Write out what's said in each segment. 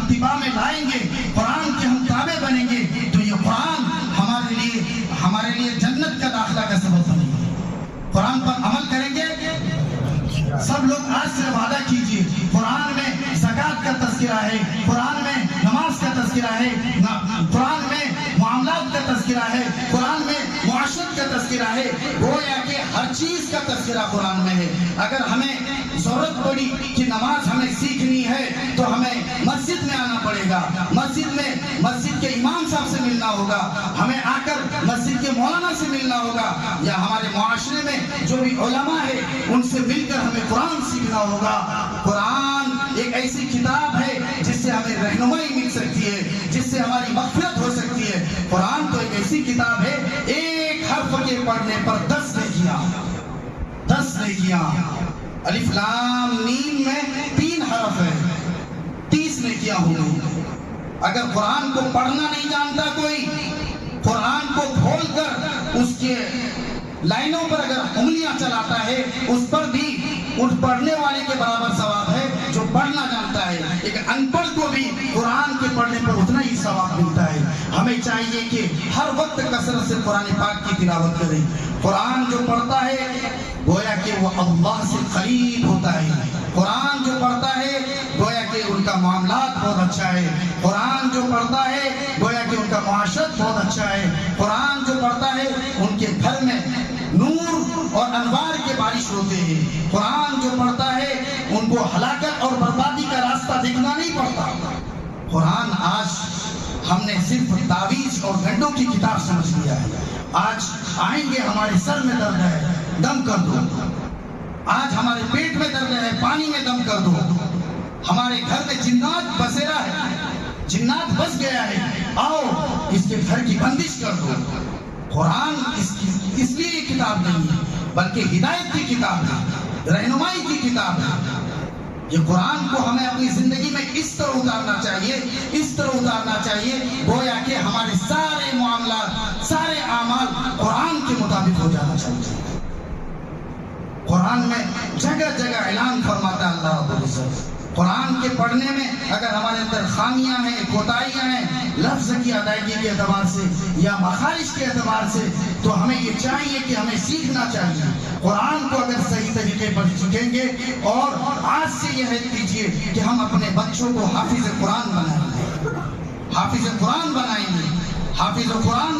इत्तिबा में लाएंगे, कुरान के हम ताबे बनेंगे, तो ये कुरान हमारे लिए जन्नत का दाखिला का सबब बनेगी। कुरान पर अमल करेंगे। सब लोग आज से वादा कीजिए, कुरान में ज़कात का तज़किरा है, कुरान में नमाज का तज़किरा है, कुरान में मामलात का तज़किरा है, कुरान में मुआशरत का तज़किरा है, गोया कि हर चीज़ का तज़किरा कुरान में है। अगर हमें ज़रूरत पड़ी कि नमाज हमें सीखनी है तो हमें मस्जिद में आना पड़ेगा, मस्जिद के इमाम साहब से मिलना होगा, हमें आकर मस्जिद के मौलाना से मिलना होगा, या हमारे मुआशरे में जो भी उलमा है उनसे मिलकर हमें कुरान सीखना होगा। कुरान एक ऐसी किताब है जिससे हमें रहनुमाई मिल सकती है, जिससे हमारी मग़फ़िरत हो सकती है। कुरान तो एक ऐसी किताब है, एक हर्फ के पढ़ने पर 10 नेकियां। अलिफ लाम मीम में 3 हरफ है, 30 नेकियां होंगी। अगर कुरान को पढ़ना नहीं जानता कोई, कुरान को खोलकर उसके लाइनों पर अगर उंगलियां चलाता है, उस पर भी उस पढ़ने वाले के बराबर सवाब है जो पढ़ना जानता है। एक अनपढ़ को भी कुरान के पढ़ने पर उतना ही सवाब मिलता है। हमें चाहिए कि हर वक्त कसरत से कुरान पाक की तिलावत करें। कुरान जो पढ़ता है गोया कि वो अल्लाह से करीब होता है। कुरान जो पढ़ता है गोया कि उनका मामलात बहुत अच्छा है। कुरान जो पढ़ता है गोया कि उनका मुआशरत बहुत अच्छा है। कुरान जो पढ़ता है उनके घर में नूर और अनवार के बारिश होते हैं। कुरान जो पढ़ता है उनको हलाकत और बर्बादी का रास्ता देखना नहीं पड़ता। कुरान आज हमने सिर्फ तावीज और गंडों की किताब समझ लिया है। आज आएंगे हमारे सर में दर्द है, दम कर दो। आज हमारे पेट में दर्द है, पानी में दम कर दो। हमारे घर में जिन्नात बसेरा है, जिन्नात बस गया है, आओ इसके घर की बंदिश कर दो। कुरान इसलिए ये किताब नहीं है, बल्कि हिदायत की किताब है, रहनुमाई की किताब है। ये कुरान को हमें अपनी जिंदगी में इस तरह उतारना चाहिए गोया कि हमारे सारे मामलात, सारे आमाल कुरान के मुताबिक हो जाना चाहिए। कुरान में जगह जगह ऐलान फरमाता है अल्लाह रब्बुल इज्जत। कुरान के पढ़ने में अगर हमारे अंदर खामियां हैं, कोताहियां हैं, लफ्ज़ की अदायगी के एतबार से या मखारिज के एतबार से, तो हमें ये चाहिए कि हमें सीखना चाहिए। कुरान को अगर सही तरीके पर सीखेंगे, और आज से यह कीजिए कि हम अपने बच्चों को हाफिज कुरान बनाएंगे, हाफिज कुरान बनाएंगे। हाफिज कुरान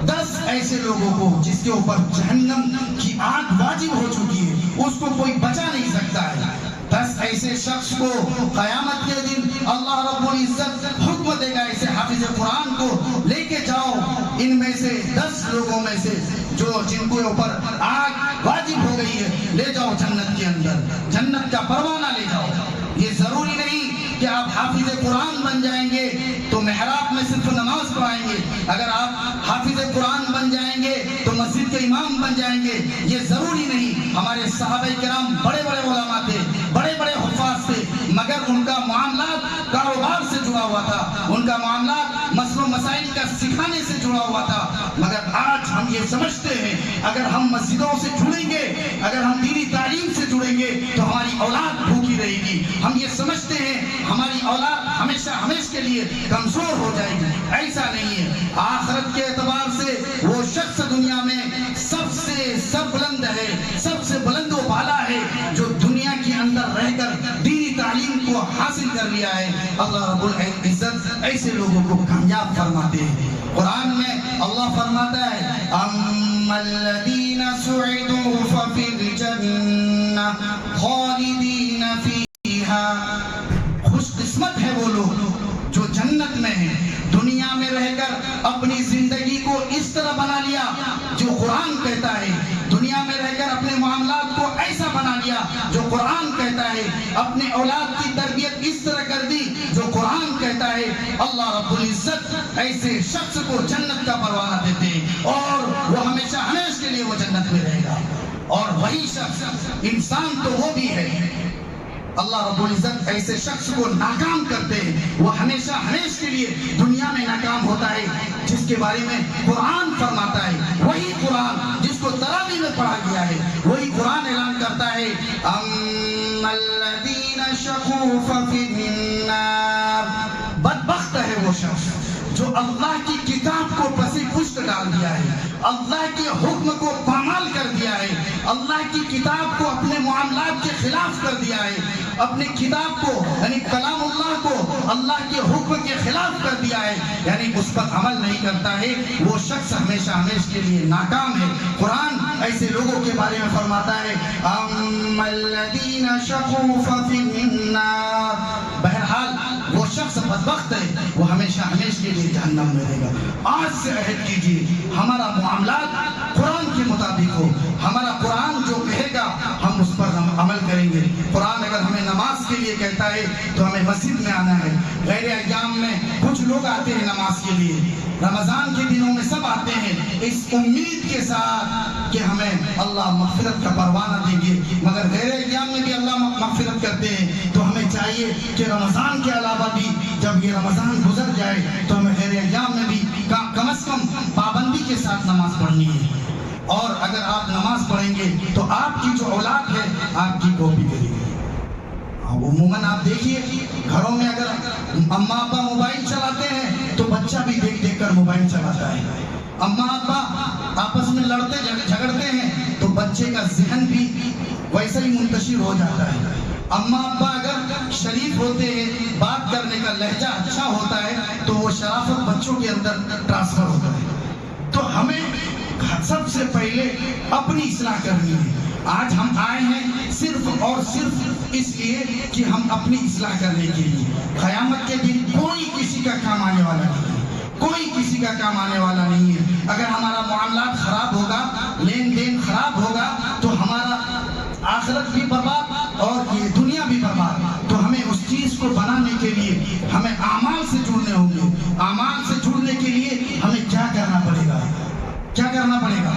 10 ऐसे लोगों को जिसके ऊपर जहन्नम की आग वाजिब हो चुकी है, उसको कोई बचा नहीं सकता है। 10 ऐसे शख्स को क़यामत के दिन अल्लाह रब्बुल इज्जत हुक्म देगा, ऐसे हाफिज कुरान को लेके जाओ, इनमें से 10 लोगों में से जो जिनके ऊपर आग वाजिब हो गई है, ले जाओ जन्नत के अंदर, जन्नत का परवाना ले जाओ। ये जरूरी नहीं कि आप हाफिज कुरान बन जाएंगे तो मेहराब में सिर्फ नमाज पढ़ाएंगे। अगर आप हाफिज कुरान बन जाएंगे तो मस्जिद के इमाम बन जाएंगे, ये जरूरी नहीं। हमारे सहाबा किराम बड़े बड़े उलमा थे, बड़े बड़े हुफ़ाज़ थे, मगर उनका मामला कारोबार से जुड़ा हुआ था, उनका मामला मसलों मसाइल का सिखाने से जुड़ा हुआ था। मगर आज हम ये समझते हैं अगर हम मस्जिदों से जुड़ेंगे, अगर हम दीनी तालीम से जुड़ेंगे तो हमारी औलाद भूखी रहेगी। हम ये समझते हैं हमारी औलाद हमेशा के लिए कमजोर हो जाएगी। ऐसा नहीं है। आखिरत के एतबार से वो शख्स दुनिया में सबसे बुलंद है, सबसे बुलंद व बाला है जो दुनिया के अंदर रहकर दीनी तालीम को हासिल कर लिया है। अल्लाह रब्बुल इज्जत ऐसे लोगों को कामयाब फरमाते हैं। कुरान में अल्लाह फरमाता है अम्मल्लज़ीना सुइदू फफ़िल जन्नह खालिदीन फीहा, खुशकिस्मत है वो लोग जो जन्नत में है। दुनिया में रहकर अपनी जिंदगी को इस तरह बना लिया जो कुरान कहता है, दुनिया में रहकर अपने मामलात को ऐसा बना लिया जो कुरान कहता है, अपने औलाद की तरबियत इस तरह कर दी जो कुरान कहता है। अल्लाह रब्बुल इज्जत ऐसे शख्स को जन्नत का परवाना देते हैं और वो हमेशा के लिए वो जन्नत में रहेगा। और वही शख्स इंसान तो वो भी है, अल्लाह रब्बुल इज्जत ऐसे शख्स को नाकाम करते हैं, वो हमेशा के लिए दुनिया में नाकाम होता है। जिसके बारे में कुरान फरमाता है, वही कुरान जिसको तरावी में पढ़ा गया है, वही कुरान ऐलान करता है अम्मल्लज़ीना शक़ू फ़फ़िन्नार وہ شخص جو اللہ کی کتاب کو پسی پشت ڈال دیا ہے، اللہ کے حکم کو پامال کر دیا ہے، اللہ کی کتاب کو اپنے معاملات کے خلاف کر دیا ہے، اپنی کتاب کو یعنی کلام اللہ کو اللہ کے حکم کے خلاف کر دیا ہے، یعنی اس پر عمل نہیں کرتا ہے، وہ شخص ہمیشہ ہمیشہ کے لیے ناکام ہے۔ قرآن ایسے لوگوں کے بارے میں فرماتا ہے اَمَّا الَّذِينَ شَقُوا فَفِي النَّارِ، بہرحال وہ شخص بدبخت ہے، وہ ہمیشہ ہمیشہ کے لیے جہنم میں رہے گا۔ آج سے عہد کیجیے ہمارا معاملات قرآن کے مطابق ہو، ہمارا قرآن جو کہے گا ہم اس پر عمل کریں گے۔ قرآن اگر ہمیں نماز کے لیے کہتا ہے تو ہمیں مسجد میں آنا ہے۔ غیر ایام میں کچھ لوگ آتے ہیں نماز کے لیے، رمضان کے دنوں میں سب آتے ہیں اس امید کے ساتھ کہ ہمیں اللہ مغفرت کا پروانہ دیں گے، مگر غیر ایام میں بھی اللہ مغفرت کرتے ہیں۔ تو ہمیں چاہیے کہ رمضان کے علاوہ بھی جب یہ رمضان گزر جائے تو ہمیں غیر ایام میں بھی کم از کم پابندی کے ساتھ نماز پڑھنی ہے۔ اور اگر آپ نماز پڑھیں گے تو آپ کی جو اولاد ہے آپ کی کاپی کرے گی۔ عموماً آپ دیکھیے گھروں میں اگر اماں ابا موبائل چلاتے ہیں تو بچہ بھی دیکھ دیکھ کر موبائل چلاتا ہے۔ اماں ابا آپس میں لڑتے جھگڑتے ہیں تو بچے کا ذہن بھی ویسا ہی منتشر ہو جاتا ہے۔ اماں ابا اگر شریف ہوتے ہیں، بات کرنے کا لہجہ اچھا ہوتا ہے تو وہ شرافت بچوں کے اندر ٹرانسفر ہوتا ہے۔ تو ہمیں سب سے پہلے اپنی اصلاح کرنی ہے۔ آج ہم آئے ہیں صرف اور صرف اس لیے کہ ہم اپنی اصلاح کرنے کے لیے۔ قیامت کے دن کوئی کسی کا کام آنے والا نہیں ہے، کوئی کسی کا کام آنے والا نہیں ہے۔ اگر ہمارا معاملات خراب ہوگا، لین دین خراب ہوگا تو ہمارا آخرت بھی برباد اور یہ دنیا بھی برباد۔ تو ہمیں اس چیز کو بنانے کے لیے ہمیں اعمال سے جڑنے ہوں گے۔ اعمال سے جڑنے کے لیے ہمیں کیا کرنا پڑے گا؟ کیا کرنا پڑے گا؟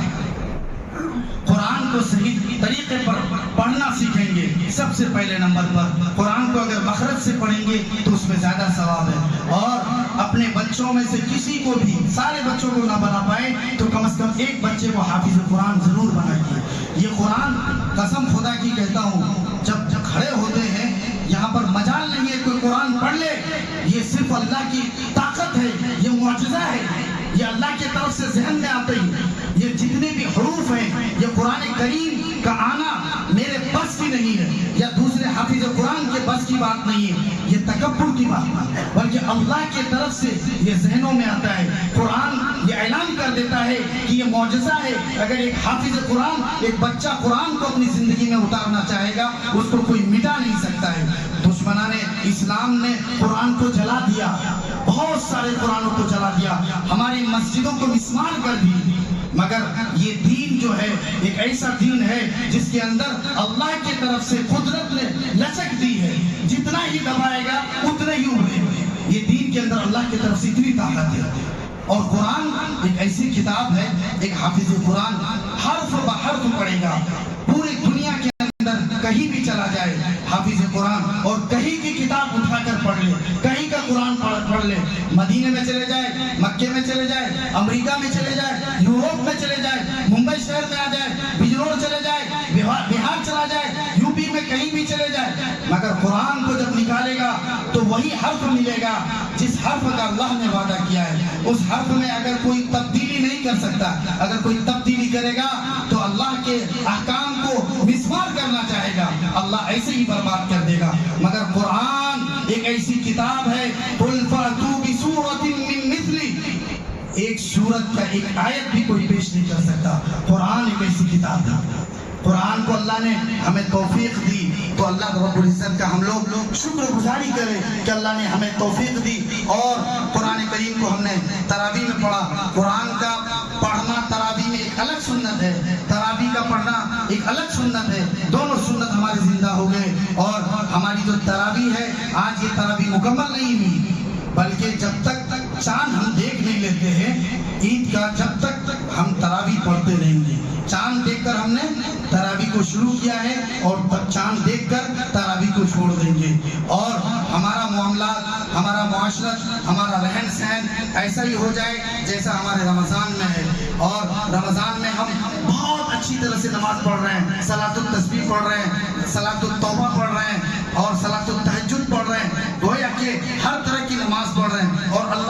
قرآن کو صحیح طریقے پر پڑھنا سیکھیں گے۔ سب سے پہلے نمبر پر قرآن کو اگر مخرج سے پڑھیں گے تو اس میں زیادہ ثواب ہے۔ اور اپنے بچوں میں سے کسی کو بھی، سارے بچوں کو نہ بنا پائے تو کم از کم ایک بچے کو حافظ قرآن ضرور بنائیے۔ یہ قرآن قسم خدا کی کہتا ہوں، جب کھڑے ہوتے ہیں یہاں پر مجال نہیں ہے کوئی قرآن پڑھ لے، یہ صرف اللہ کی طاقت ہے، یہ معجزہ ہے، یہ اللہ کی طرف سے ذہن میں آتے ہی یہ جتنے بھی حروف ہیں، یہ قرآن کریم کا آنا میرے بس کی نہیں ہے یا دوسرے حافظ قرآن کے بس کی بات نہیں ہے، یہ تکبر کی بات ہے، بلکہ اللہ کی طرف سے یہ ذہنوں میں آتا ہے۔ قرآن یہ اعلان کر دیتا ہے کہ یہ معجزہ ہے۔ اگر ایک حافظ قرآن، ایک بچہ قرآن کو اپنی زندگی میں اتارنا چاہے گا اس کو کوئی مٹا نہیں سکتا ہے۔ دشمنان اسلام نے قرآن کو جلا دیا، بہت سارے قرآنوں کو جلا دیا، ہماری مسجدوں کو مسمار کر دی، مگر یہ دین جو ہے ایک ایسا دین ہے جس کے اندر اللہ کی طرف سے قدرت نے لچک دی ہے، جتنا ہی دبائے گا اتنا ہی ابھرے گا۔ یہ دین کے اندر اللہ کی طرف سے اتنی طاقت ہے۔ اور قرآن ایک ایسی کتاب ہے، ایک حافظ قرآن حرف بحرف پڑھے گا، پوری دنیا کے اندر کہیں بھی چلا جائے حافظ قرآن اور کہیں کی کتاب اٹھا کر پڑھ لے، کہیں کا قرآن پڑھ لے، مدینے میں چلے جائے، مکے میں چلے جائے، امریکہ میں چلے جائے، یوروپ میں چلے جائے، ممبئی شہر میں آ جائے، بجنور چلے جائے، بہار چلا جائے، یو پی میں کہیں بھی چلے جائے، مگر قرآن کو جب نکالے گا تو وہی حرف ملے گا جس حرف کا اللہ نے وعدہ کیا ہے۔ اس حرف میں اگر کوئی تبدیلی نہیں کر سکتا، اگر کوئی تبدیلی کرے گا تو اللہ کے احکام کو مسمار کرنا چاہے گا، اللہ ایسے ہی برباد کر دے گا۔ مگر قرآن ایک ایسی کتاب ہے، قُلْ فَأْتُوا بِسُورَةٍ مِّن مِثْلِهِ، ایک سورت کا ایک آیت بھی کوئی پیش نہیں کر سکتا۔ قرآن ایک ایسی کتاب تھا۔ قرآن کو اللہ نے ہمیں توفیق دی تو اللہ رب العزت کا ہم لوگ شکر گزاری کریں کہ اللہ نے ہمیں توفیق دی۔ اور قرآن کریم کو ہم نے تراویح میں پڑھا۔ قرآن کا پڑھنا تراویح میں ایک الگ سنت ہے، تراویح کا پڑھنا ایک الگ سنت ہے، دونوں سنت ہمارے زندہ ہو گئے۔ اور ہماری جو تراویح ہے، آج یہ تراویح مکمل نہیں ہوئی، بلکہ جب تک چاند ہم دیکھ نہیں لیتے ہیں عید کا، جب تک ہم تراویح پڑھتے رہیں گے۔ چاند دیکھ کر ہم نے تراویح کو شروع کیا ہے اور چاند دیکھ کر تراویح کو چھوڑ دیں گے۔ اور ہمارا معاملات، ہمارا معاشرت، ہمارا رہن سہن ایسا ہی ہو جائے جیسا ہمارے رمضان میں ہے۔ اور رمضان میں ہم بہت اچھی طرح سے نماز پڑھ رہے ہیں، صلاۃ التسبیح پڑھ رہے ہیں، صلاۃ التوبہ پڑھ رہے ہیں اور صلاۃ التہجد پڑھ رہے ہیں، گویا کہ ہر طرح کی نماز پڑھ رہے ہیں اور اللہ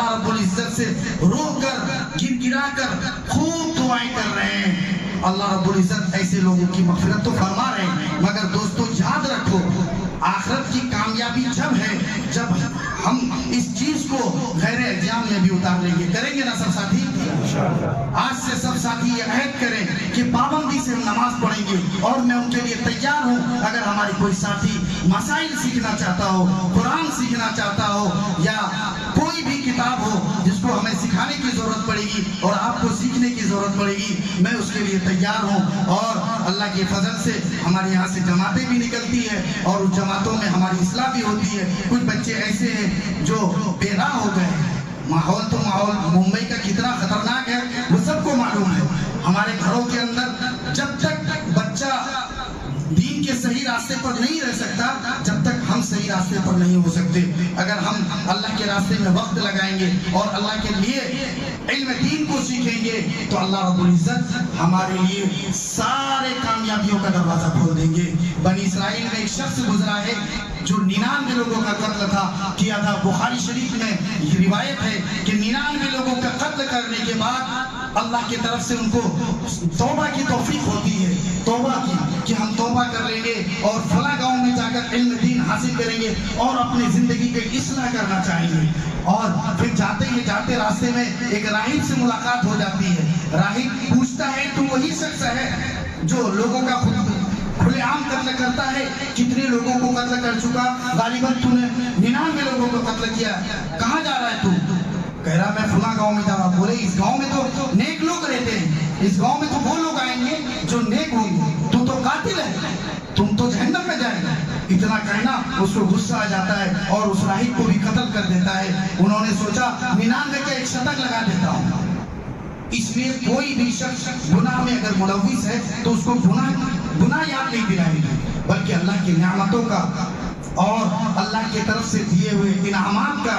से रो कर गिड़गिड़ा कर खूब दुआएं कर रहे हैं। अल्लाह रब्बुल इज्जत ऐसे लोगों की मग़फ़िरत तो फरमा रहे हैं, मगर दोस्तों याद रखो आखिरत की कामयाबी जब है जब हम इस चीज को गैर एग्जाम में भी उतार लेंगे। करेंगे ना सब साथी? आज से सब साथी ये अहद करें कि पाबंदी से हम नमाज पढ़ेंगे, और मैं उनके लिए तैयार हूँ। अगर हमारे कोई साथी मसाइल सीखना चाहता हो, कुरान सीखना चाहता हो, या कोई भी किताब हो जिसको हमें सिखाने की जरूरत पड़ेगी और आपको सीखने की जरूरत पड़ेगी, मैं उसके लिए तैयार हूँ। और अल्लाह के फजल से हमारे यहाँ से जमातें भी निकलती है और उस जमातों में हमारी इस्लाह भी होती है। कुछ बच्चे ऐसे हैं जो बेराह हो गए। माहौल तो माहौल मुंबई का कितना खतरनाक है वो सबको मालूम है। हमारे घरों के अंदर जब तक बच्चा दीन के सही रास्ते पर नहीं रह सकता, जब तक हम सही रास्ते पर नहीं हो सकते। अगर हम अल्लाह के रास्ते में वक्त लगाएंगे और अल्लाह के लिए इल्म दीन को सीखेंगे तो अल्लाह रब्बुल इज्जत हमारे लिए सारे कामयाबियों का दरवाजा खोल देंगे। बनी इस्राइल में एक शख्स गुजरा है जो 99 लोगों का कत्ल किया था। बुखारी शरीफ में ये रिवायत है कि 99 लोगों का कत्ल करने के बाद अल्लाह की तरफ से उनको तौबा की तौफीक होती है, तौबा की, कि हम तौबा कर लेंगे और फला गांव में जाकर इल्म दीन हासिल करेंगे और अपनी जिंदगी की इस्लाह करना चाहेंगे। और फिर जाते रास्ते में एक राहिब से मुलाकात हो जाती है। राहिब पूछता है तू वही शख्स है जो लोगों का खुलेआम कत्ल करता है? कितने लोगों को कत्ल कर चुका? गालिबन तूने 99 लोगों को कत्ल किया। कहाँ जा रहा है तू? कह रहा मैं फला गांव में जा रहा। बोले इस गांव में तो नेक लोग रहते हैं, इस गांव में तो वो लोग आएंगे जो नेक होंगे, तू तो कातिल है, तुम तो जहन्नम में जाएगा। इतना कहना उसको गुस्सा आ जाता है और उस राहिब को भी कत्ल कर देता है। उन्होंने सोचा 99 का एक शतक लगा देता हूँ। इसलिए कोई भी शख्स गुनाह में अगर मुलव्विस है तो उसको गुनाह याद नहीं दिलाएंगे, बल्कि अल्लाह की नेमतों का और अल्लाह की तरफ से दिए हुए इनामात का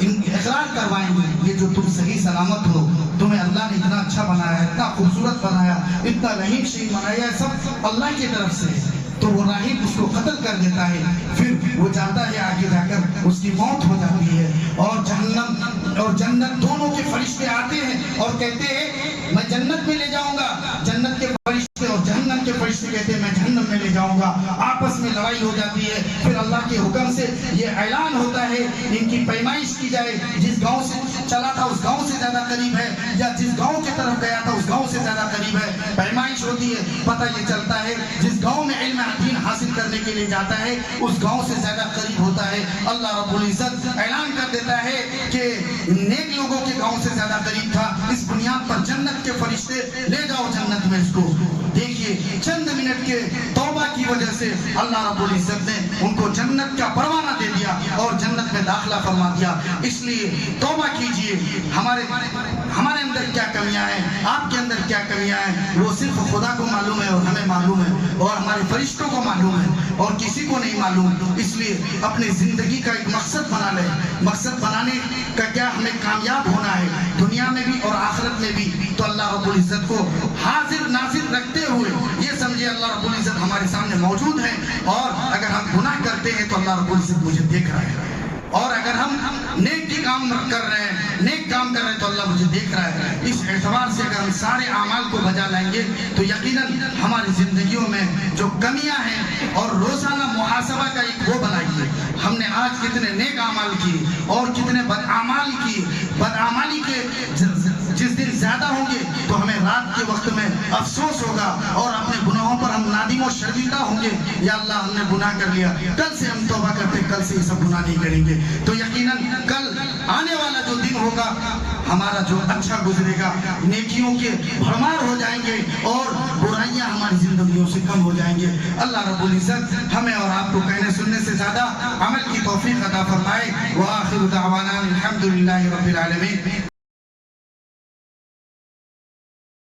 इकरार करवाएंगे। ये जो तुम सही सलामत हो, तुम्हें अल्लाह ने इतना अच्छा बनाया है, इतना खूबसूरत बनाया, इतना रहीम शहीम बनाया है, सब अल्लाह की तरफ से। तो वो राहिब उसको कत्ल कर देता है। फिर वो जाता है, आगे जाकर उसकी मौत हो जाती है और जहन्नम और जन्नत दोनों के फरिश्ते आते हैं और कहते हैं मैं जन्नत में ले जाऊंगा। जन्नत के फरिश्ते और जहन्नम के फरिश्ते कहते हैं मैं जहन्नम में ले जाऊंगा। आपस में लड़ाई हो जाती है। फिर अल्लाह के हुक्म से ये ऐलान होता है इनकी पैमाइश की जाए, जिस गांव से चला था उस गांव से ज्यादा करीब है, या जिस गांव की तरफ गया था उस गांव से ज्यादा करीब है। पैमाइश होती है, पता ये चलता है जिस गांव में इल्म दीन हासिल करने के लिए जाता है उस गांव से ज्यादा करीब होता है। अल्लाह रब्बुल इज्जत ऐलान कर देता है कि नेक लोगों के गांव से ज्यादा करीब था। इस बुनियाद पर जन्नत के फरिश्ते ले जाओ जन्नत में इसको। देखिए चंद मिनट के तौबा की वजह से अल्लाह रब्बुल इज्जत ने उनको जन्नत का परवाना दे दिया और जन्नत में दाखिला फरमा दिया। इसलिए तौबा कीजिए। हमारे अंदर क्या कमियां हैं, आपके अंदर क्या कमियां हैं, वो सिर्फ खुदा को मालूम है और हमें मालूम है और हमारे फरिश्तों को मालूम है और किसी को नहीं मालूम। इसलिए अपनी जिंदगी का एक मकसद बना ले। मकसद बनाने का क्या, हमें कामयाब होना है दुनिया में भी और आखिरत में भी। तो अल्लाह रब्बुल इज्जत को हाजिर नाजिर रखते हुए ये समझिए अल्लाह रब्बुल इज्जत हमारे सामने मौजूद है, और अगर हम गुनाह करते हैं तो अल्लाह रब्बुल इज्जत मुझे देख रहा है, और अगर हम नेक काम कर रहे हैं, नेक काम कर रहे हैं तो अल्लाह मुझे देख रहा है। इस एतबार से अगर हम सारे आमाल को बजा लाएंगे तो यकीनन हमारी जिंदगियों में जो कमियां हैं, और रोजाना मुहासबा का एक वो बनाइए, हमने आज कितने नेक आमाल किए और कितने बदआमाली किए। बदआमाली के जिस दिन ज्यादा होंगे तो हमें रात के वक्त में अफसोस होगा और अपने गुनाहों पर हम नादिम और शर्मिंदा होंगे, या अल्लाह हमने गुनाह कर लिया, कल से हम तौबा करते, कल से ये सब गुनाह नहीं करेंगे। तो यकीनन कल आने वाला जो दिन होगा हमारा जो अच्छा गुजरेगा, नेकियों के भरमार हो जाएंगे और बुराइयां हमारी जिंदगियों से कम हो जाएंगे। अल्लाह रब्बुल इज्जत हमें और आपको कहने सुनने से ज्यादा अमल की तौफीक अता फरमाए। व आखिरु दावाना अल्हम्दुलिल्लाहि रब्बिल आलमीन।